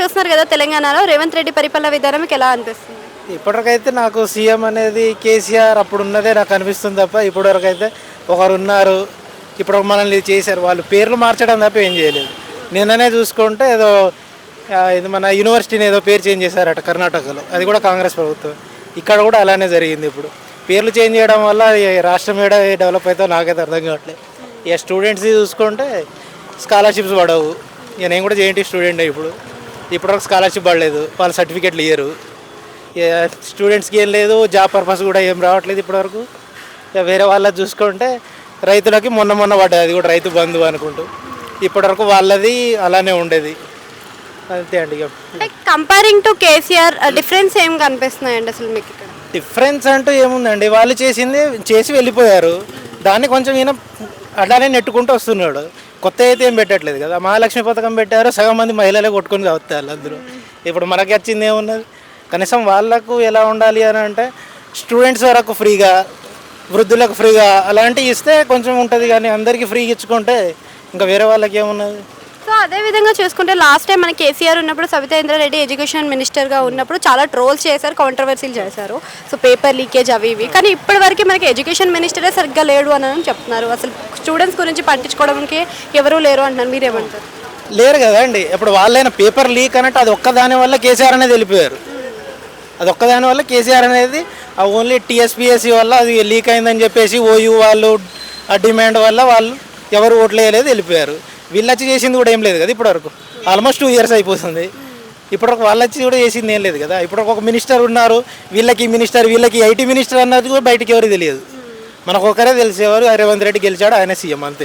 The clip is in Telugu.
చూస్తున్నారు కదా తెలంగాణలో రేవంత్ రెడ్డి పరిపాలన విధానం మీకు ఎలా అనిపిస్తుంది? ఇప్పటివరకైతే నాకు సీఎం అనేది కేసీఆర్ అప్పుడు ఉన్నదే నాకు అనిపిస్తుంది తప్ప ఇప్పటివరకైతే ఒకరు ఉన్నారు ఇప్పుడు మనల్ని చేశారు వాళ్ళు పేర్లు మార్చడం తప్ప ఏం చేయలేదు. నిన్ననే చూసుకుంటే ఏదో ఇది మన యూనివర్సిటీని ఏదో పేరు చేంజ్ చేశారట కర్ణాటకలో, అది కూడా కాంగ్రెస్ ప్రభుత్వం. ఇక్కడ కూడా అలానే జరిగింది. ఇప్పుడు పేర్లు చేంజ్ చేయడం వల్ల రాష్ట్రం ఏడా డెవలప్ అవుతుందో నాకైతే అర్థం కావట్లేదు. ఇక స్టూడెంట్స్ చూసుకుంటే స్కాలర్షిప్స్ పడవు. ఇక నేను కూడా జేఎన్టీ స్టూడెంట్ ఇప్పటివరకు స్కాలర్షిప్ పడలేదు, వాళ్ళ సర్టిఫికెట్లు ఇయ్యరు. స్టూడెంట్స్కి ఏం లేదు, జాబ్ పర్పస్ కూడా ఏం రావట్లేదు ఇప్పటివరకు. ఇక వేరే వాళ్ళది చూసుకుంటే రైతులకి మొన్న పడ్డది, అది కూడా రైతు బంధు అనుకుంటూ. ఇప్పటివరకు వాళ్ళది అలానే ఉండేది. అంతే అండి. ఇక కంపేరింగ్ టు కేసీఆర్ డిఫరెన్స్ ఏం కనిపిస్తున్నాయండి అసలు మీకు ఇక్కడ? డిఫరెన్స్ అంటూ ఏముందండి, వాళ్ళు చేసింది చేసి వెళ్ళిపోయారు. దాన్ని కొంచెం ఈయన అలానే నెట్టుకుంటూ వస్తున్నాడు. కొత్త అయితే ఏం పెట్టట్లేదు కదా. మహాలక్ష్మి పథకం పెట్టారు, సగం మంది మహిళలే కొట్టుకొని చదువుతారు అందరూ. ఇప్పుడు మనకి వచ్చింది ఏమున్నది? కనీసం వాళ్ళకు ఎలా ఉండాలి అని అంటే స్టూడెంట్స్ వరకు ఫ్రీగా, వృద్ధులకు ఫ్రీగా అలాంటివి ఇస్తే కొంచెం ఉంటుంది. కానీ అందరికీ ఫ్రీగా ఇచ్చుకుంటే ఇంకా వేరే వాళ్ళకి ఏమున్నది? సో అదే విధంగా చూసుకుంటే లాస్ట్ టైం మన కేసీఆర్ ఉన్నప్పుడు సబితా ఇంద్రారెడ్డి ఎడ్యుకేషన్ మినిస్టర్గా ఉన్నప్పుడు చాలా ట్రోల్స్ చేశారు, కాంట్రవర్సీలు చేశారు. సో పేపర్ లీకేజ్ అవి ఇవి. కానీ ఇప్పటివరకు మనకి ఎడ్యుకేషన్ మినిస్టరే సరిగ్గా లేడు అని చెప్తున్నారు. అసలు స్టూడెంట్స్ గురించి పట్టించుకోవడానికి ఎవరూ లేరు అంటున్నారు. మీరేమంటారు? లేరు కదా అండి. ఇప్పుడు వాళ్ళైనా పేపర్ లీక్ అన్నట్టు అది ఒక్కదాని వల్ల కేసీఆర్ అనేది వెళ్ళిపోయారు. అది ఒక్కదాని వల్ల కేసీఆర్ అనేది ఓన్లీ టీఎస్పీఎస్సీ వల్ల అది లీక్ అయిందని చెప్పేసి ఓయూ వాళ్ళు ఆ డిమాండ్ వల్ల వాళ్ళు ఎవరు ఓట్లు వేయలేదు, వెళ్ళిపోయారు. వీళ్ళు వచ్చి చేసింది కూడా ఏం లేదు కదా ఇప్పటివరకు. ఆల్మోస్ట్ 2 years అయిపోతుంది. ఇప్పటివరకు వాళ్ళు వచ్చి కూడా చేసింది ఏం లేదు కదా. ఇప్పుడు ఒక మినిస్టర్ ఉన్నారు, వీళ్ళకి మినిస్టర్, వీళ్ళకి ఐటీ మినిస్టర్ అన్నది కూడా బయటికి ఎవరికి తెలియదు. మనకు ఒకరే తెలిసేవారు, రేవంత్ రెడ్డి గెలిచాడు, ఆయన సీఎం, అంతే.